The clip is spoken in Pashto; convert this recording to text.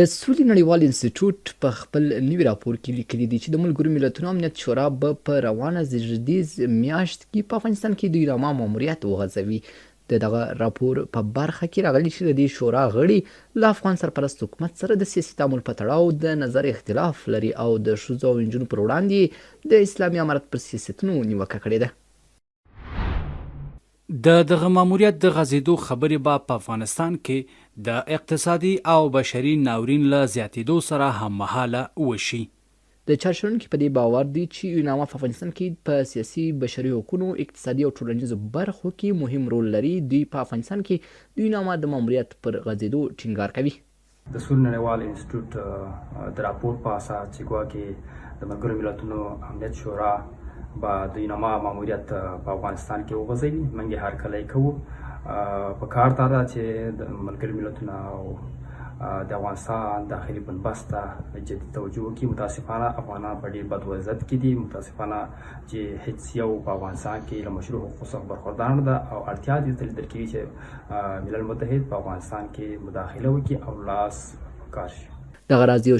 د سولې نړیوال انسټیټیوټ په خپل نوي راپور کې لیکلي دي چې د ملګرو ملتونو امنیت شورا به په روانه زېږدیز میاشت کې په افغانستان کې د ایران ماموریت وغځوي. د دغه راپور په برخه کې راغلي چې د دې شورا غړي له افغان سرپرست حکومت سره د سیاسي تعامل په تړاو د نظر اختلاف لري او د ښځو او نجونو پر وړاندې د اسلامي امارت پر سیاستونو نیوکه کړې ده. دغه ماموریت د غځېدو خبرې به په افغانستان کې د اقتصادي او بشري ناورین له زیاتېدو سره هممهاله وشي. د چارشنونکي په دې باور دی چې یوناما په افغانستان کې په سیاسي بشري حقوقو اقتصادي او ټولنیزو برخو کې مهم رول لري. دوی په افغانستان کې د یوناما د ماموریت پر غځېدو ټینګار کوي. د سولې نړیوال انسټیټیوټ د راپور په اساس چې ګواکې د ملګرو ملتونو امنیت شورا با د یوناما ماموریت په افغانستان کې وغځوي. موږ هر کله یې کوو. په کار دا ده چې د ملګرو ملتونو او د افغانستان داخلي بنبست ته جدي توجه وکړي. متاسفانه افغانان په ډېر بد وضعیت کې دي. متاسفانه چې هیڅ یو په افغانستان کې له مشروع حقوقو څخه برخوردار نه ده او اړتیا دې ته لیدل کېږي چې ملل متحد په افغانستان کې مداخله وکړي او لاس کار شي. دغه راز یو